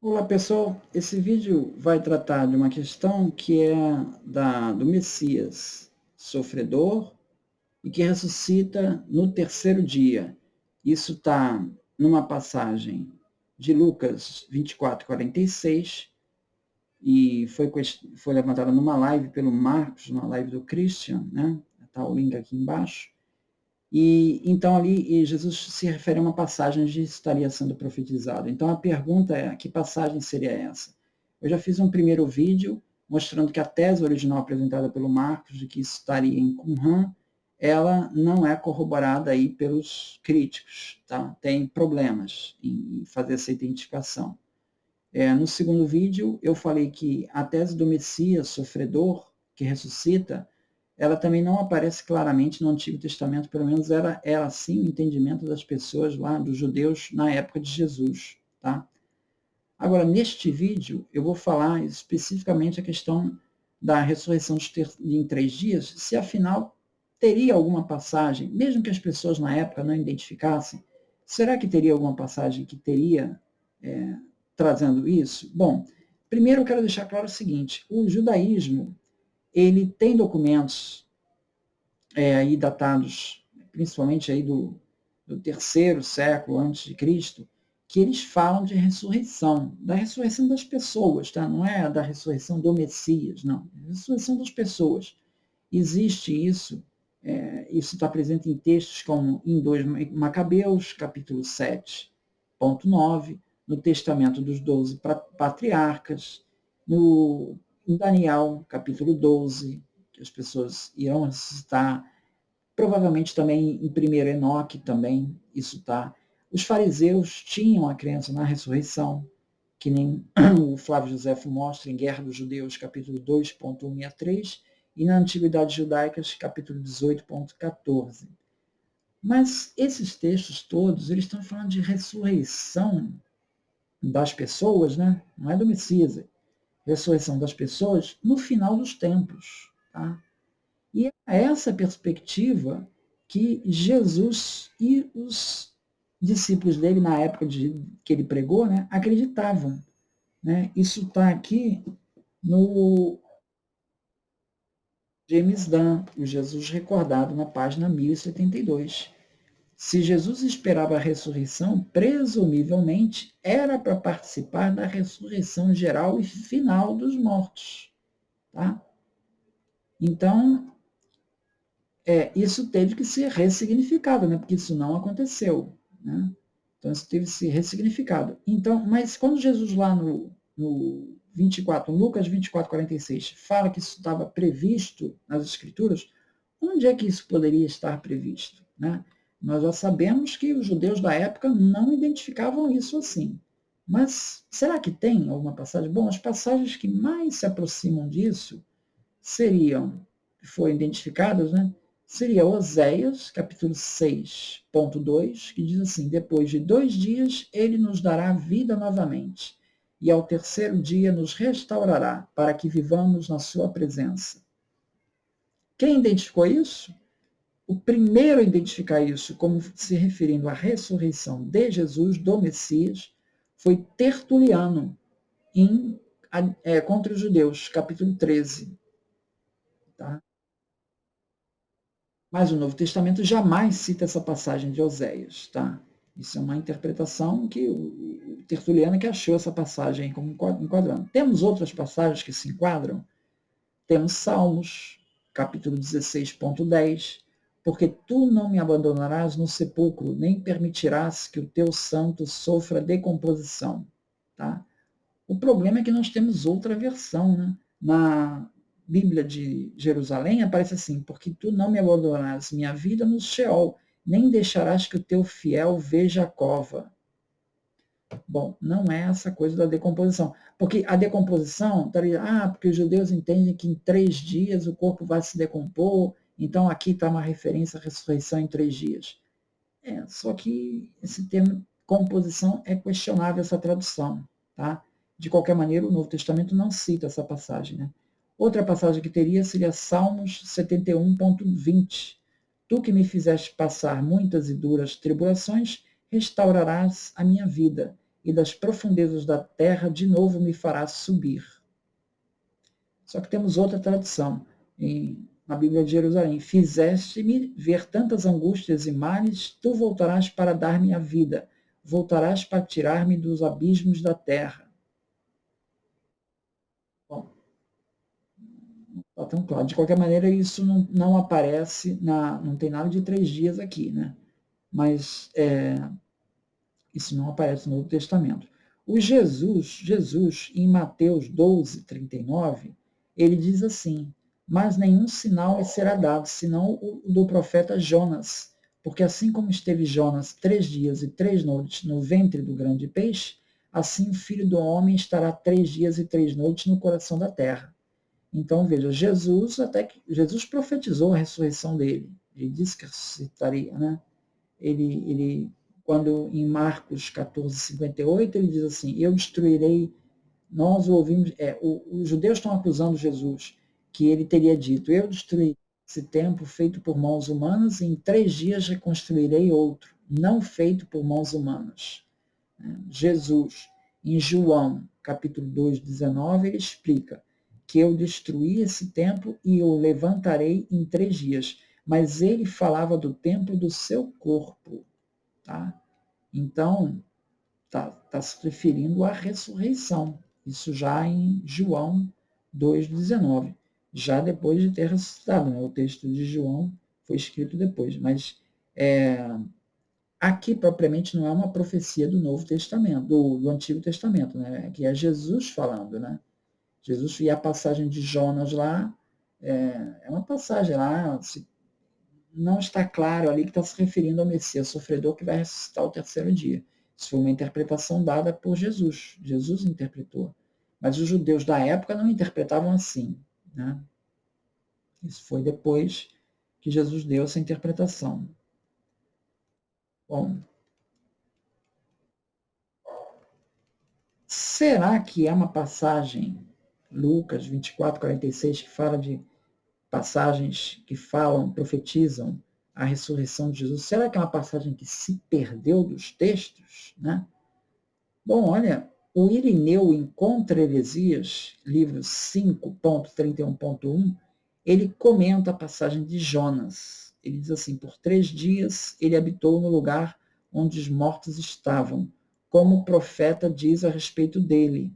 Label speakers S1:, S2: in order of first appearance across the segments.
S1: Olá pessoal, esse vídeo vai tratar de uma questão que é do Messias sofredor e que ressuscita no terceiro dia. Isso está numa passagem de Lucas 24:46 e foi levantada numa live pelo Marcos, numa live do Christian, né? Está o link aqui embaixo. E então ali Jesus se refere a uma passagem onde estaria sendo profetizado. Então a pergunta é, que passagem seria essa? Eu já fiz um primeiro vídeo mostrando que a tese original apresentada pelo Marcos, de que isso estaria em Qumran, ela não é corroborada aí pelos críticos, tá? Tem problemas em fazer essa identificação. No segundo vídeo eu falei que a tese do Messias sofredor, que ressuscita, ela também não aparece claramente no Antigo Testamento, pelo menos era assim o entendimento das pessoas lá, dos judeus, na época de Jesus. Tá? Agora, neste vídeo, eu vou falar especificamente a questão da ressurreição em 3 dias, se afinal teria alguma passagem, mesmo que as pessoas na época não identificassem, será que teria alguma passagem que teria trazendo isso? Bom, primeiro eu quero deixar claro o seguinte, o judaísmo ele tem documentos aí datados, principalmente aí do terceiro século antes de Cristo, que eles falam de ressurreição, da ressurreição das pessoas, tá? Não é da ressurreição do Messias, não, é a ressurreição das pessoas. Existe isso, isso está presente em textos como em 2 Macabeus, capítulo 7.9, no Testamento dos 12 Patriarcas, em Daniel, capítulo 12, que as pessoas irão ressuscitar, provavelmente também em 1 Enoque também isso está. Os fariseus tinham a crença na ressurreição, que nem o Flávio Josefo mostra em Guerra dos Judeus, capítulo 2.163, e na Antiguidade Judaica, capítulo 18.14. Mas esses textos todos, eles estão falando de ressurreição das pessoas, né? Não é do Messias, ressurreição das pessoas no final dos tempos. Tá? E é essa perspectiva que Jesus e os discípulos dele, na época que ele pregou, né, acreditavam. Né? Isso está aqui no James Dunn, o Jesus Recordado, na página 1072. Se Jesus esperava a ressurreição, presumivelmente era para participar da ressurreição geral e final dos mortos. Tá? Então, isso teve que ser ressignificado, né? Porque isso não aconteceu. Né? Então, isso teve que ser ressignificado. Então, mas quando Jesus lá no 24, Lucas 24:46, fala que isso estava previsto nas Escrituras, onde é que isso poderia estar previsto? Né? Nós já sabemos que os judeus da época não identificavam isso assim. Mas será que tem alguma passagem? Bom, as passagens que mais se aproximam disso seriam, que foram identificadas, né? Seria Oséias, capítulo 6.2, que diz assim, depois de 2 dias ele nos dará vida novamente, e ao terceiro dia nos restaurará, para que vivamos na sua presença. Quem identificou isso? O primeiro a identificar isso como se referindo à ressurreição de Jesus, do Messias, foi Tertuliano, contra os judeus, capítulo 13. Tá? Mas o Novo Testamento jamais cita essa passagem de Oséias. Tá? Isso é uma interpretação que o Tertuliano que achou essa passagem como enquadrando. Temos outras passagens que se enquadram? Temos Salmos, capítulo 16.10, porque tu não me abandonarás no sepulcro, nem permitirás que o teu santo sofra decomposição. Tá? O problema é que nós temos outra versão. Né? Na Bíblia de Jerusalém aparece assim, porque tu não me abandonarás minha vida no Sheol, nem deixarás que o teu fiel veja a cova. Bom, não é essa coisa da decomposição. Porque a decomposição, porque os judeus entendem que em 3 dias o corpo vai se decompor, então aqui está uma referência à ressurreição em 3 dias. Só que esse termo composição é questionável essa tradução. Tá? De qualquer maneira, o Novo Testamento não cita essa passagem. Né? Outra passagem que teria seria Salmos 71.20. Tu que me fizeste passar muitas e duras tribulações, restaurarás a minha vida, e das profundezas da terra de novo me farás subir. Só que temos outra tradução, na Bíblia de Jerusalém. Fizeste-me ver tantas angústias e males, tu voltarás para dar-me a vida, voltarás para tirar-me dos abismos da terra. Bom, não está tão claro. De qualquer maneira, isso não aparece, não tem nada de 3 dias aqui, né? Mas isso não aparece no Novo Testamento. O Jesus, em Mateus 12, 39, ele diz assim: mas nenhum sinal lhe será dado, senão o do profeta Jonas. Porque assim como esteve Jonas 3 dias e 3 noites no ventre do grande peixe, assim o Filho do Homem estará 3 dias e 3 noites no coração da terra. Então, veja, Jesus profetizou a ressurreição dele. Ele disse que ressuscitaria, né? Ele quando em Marcos 14:58 ele diz assim: eu destruirei, nós ouvimos, os judeus estão acusando Jesus, que ele teria dito: eu destruirei esse templo feito por mãos humanas e em 3 dias reconstruirei outro, não feito por mãos humanas. Jesus, em João, capítulo 2, 19, ele explica que eu destruí esse templo e o levantarei em 3 dias. Mas ele falava do templo do seu corpo. Tá? Então, está se referindo à ressurreição. Isso já em João 2,19. Já depois de ter ressuscitado. Né? O texto de João foi escrito depois. Mas aqui, propriamente, não é uma profecia do Novo Testamento, do Antigo Testamento. Né? Aqui é Jesus falando. Né? Jesus, e a passagem de Jonas lá, é uma passagem lá, não está claro ali que está se referindo ao Messias sofredor que vai ressuscitar ao 3º dia. Isso foi uma interpretação dada por Jesus. Jesus interpretou. Mas os judeus da época não interpretavam assim. Né? Isso foi depois que Jesus deu essa interpretação. Bom, será que é uma passagem, Lucas 24:46, que fala de passagens que falam, profetizam a ressurreição de Jesus? Será que é uma passagem que se perdeu dos textos? Né? Bom, olha, o Irineu em Contra Heresias, livro 5.31.1, ele comenta a passagem de Jonas. Ele diz assim: por 3 dias ele habitou no lugar onde os mortos estavam, como o profeta diz a respeito dele.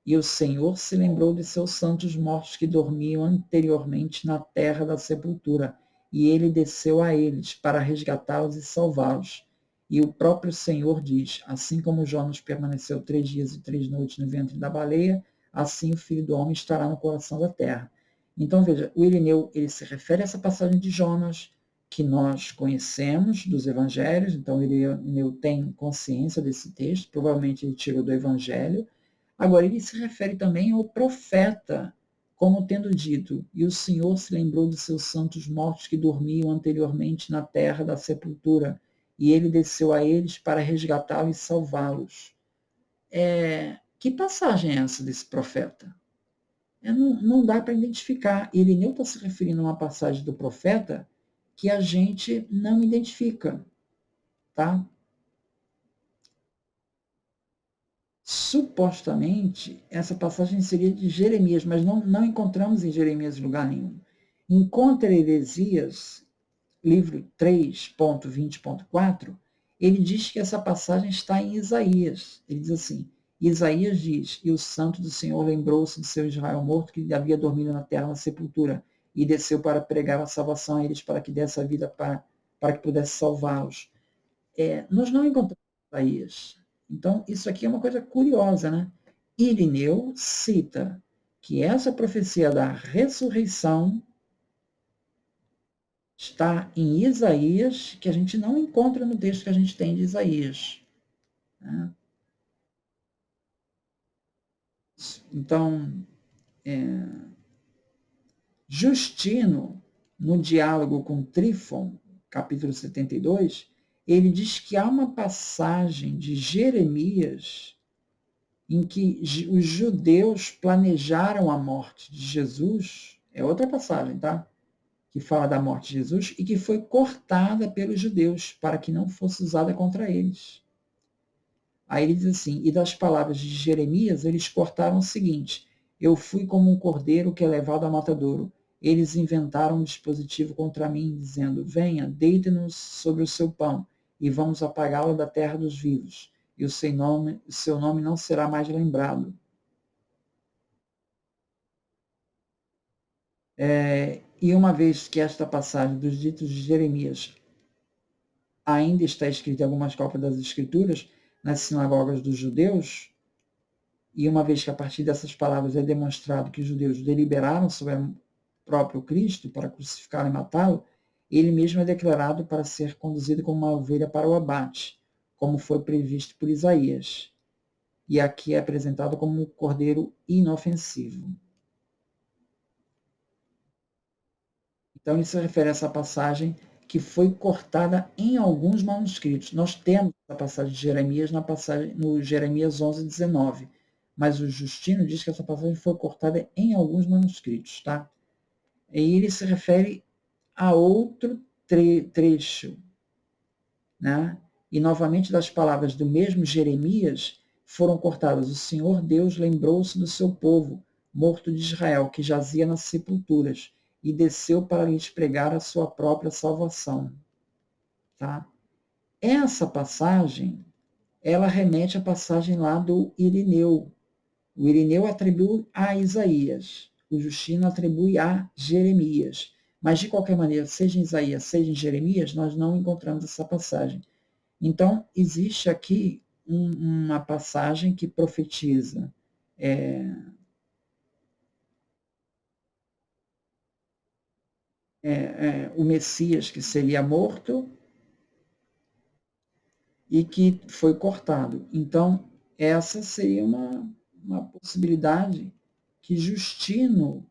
S1: E o Senhor se lembrou de seus santos mortos que dormiam anteriormente na terra da sepultura, e ele desceu a eles para resgatá-los e salvá-los. E o próprio Senhor diz: assim como Jonas permaneceu 3 dias e 3 noites no ventre da baleia, assim o Filho do Homem estará no coração da terra. Então, veja, o Irineu ele se refere a essa passagem de Jonas, que nós conhecemos dos evangelhos. Então, o Irineu tem consciência desse texto, provavelmente ele tirou do evangelho. Agora, ele se refere também ao profeta, como tendo dito: e o Senhor se lembrou de seus santos mortos que dormiam anteriormente na terra da sepultura, e ele desceu a eles para resgatá-los e salvá-los. Que passagem é essa desse profeta? Não dá para identificar. Irineu está se referindo a uma passagem do profeta que a gente não identifica. Tá? Supostamente, essa passagem seria de Jeremias, mas não encontramos em Jeremias lugar nenhum. Em Contra Heresias, livro 3.20.4, ele diz que essa passagem está em Isaías. Ele diz assim: Isaías diz: e o santo do Senhor lembrou-se de seu Israel morto, que havia dormido na terra na sepultura, e desceu para pregar a salvação a eles, para que desse a vida para que pudesse salvá-los. Nós não encontramos Isaías. Então, isso aqui é uma coisa curiosa, né? Irineu cita que essa profecia da ressurreição está em Isaías, que a gente não encontra no texto que a gente tem de Isaías. Né? Então, Justino, no diálogo com Trífon, capítulo 72, ele diz que há uma passagem de Jeremias em que os judeus planejaram a morte de Jesus, é outra passagem, tá? Que fala da morte de Jesus, e que foi cortada pelos judeus para que não fosse usada contra eles. Aí ele diz assim, e das palavras de Jeremias, eles cortaram o seguinte, eu fui como um cordeiro que é levado ao matadouro. Eles inventaram um dispositivo contra mim, dizendo, venha, deite-nos sobre o seu pão, e vamos apagá-lo da terra dos vivos, e o seu nome não será mais lembrado. E uma vez que esta passagem dos ditos de Jeremias ainda está escrita em algumas cópias das Escrituras, nas sinagogas dos judeus, e uma vez que a partir dessas palavras é demonstrado que os judeus deliberaram sobre o próprio Cristo para crucificá-lo e matá-lo, ele mesmo é declarado para ser conduzido como uma ovelha para o abate, como foi previsto por Isaías. E aqui é apresentado como um cordeiro inofensivo. Então, ele se refere a essa passagem que foi cortada em alguns manuscritos. Nós temos a passagem de Jeremias no Jeremias 11:19, mas o Justino diz que essa passagem foi cortada em alguns manuscritos, tá? E ele se refere a outro trecho, né? E novamente das palavras do mesmo Jeremias foram cortadas: o Senhor Deus lembrou-se do seu povo, morto de Israel, que jazia nas sepulturas, e desceu para lhes pregar a sua própria salvação. Tá? Essa passagem, ela remete à passagem lá do Irineu. O Irineu atribui a Isaías, o Justino atribui a Jeremias. Mas, de qualquer maneira, seja em Isaías, seja em Jeremias, nós não encontramos essa passagem. Então, existe aqui uma passagem que profetiza o Messias que seria morto e que foi cortado. Então, essa seria uma possibilidade que Justino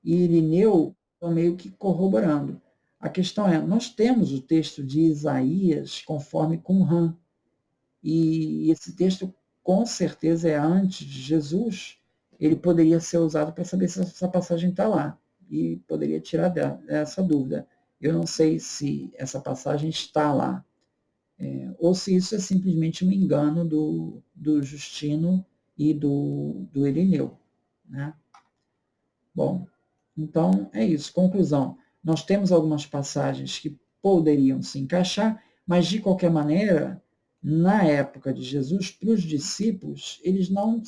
S1: e Irineu estão meio que corroborando. A questão é, nós temos o texto de Isaías conforme Qumran, e esse texto com certeza é antes de Jesus, ele poderia ser usado para saber se essa passagem está lá, e poderia tirar essa dúvida. Eu não sei se essa passagem está lá, ou se isso é simplesmente um engano do Justino e do Irineu. Né? Bom, então é isso. Conclusão. Nós temos algumas passagens que poderiam se encaixar, mas de qualquer maneira, na época de Jesus, para os discípulos, eles não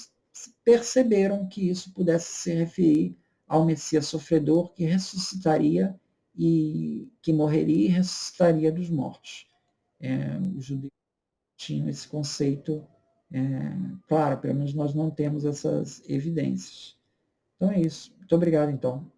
S1: perceberam que isso pudesse se referir ao Messias sofredor que ressuscitaria e que morreria e ressuscitaria dos mortos. Os judeus tinham esse conceito claro, pelo menos nós não temos essas evidências. Então é isso. Muito obrigado, então.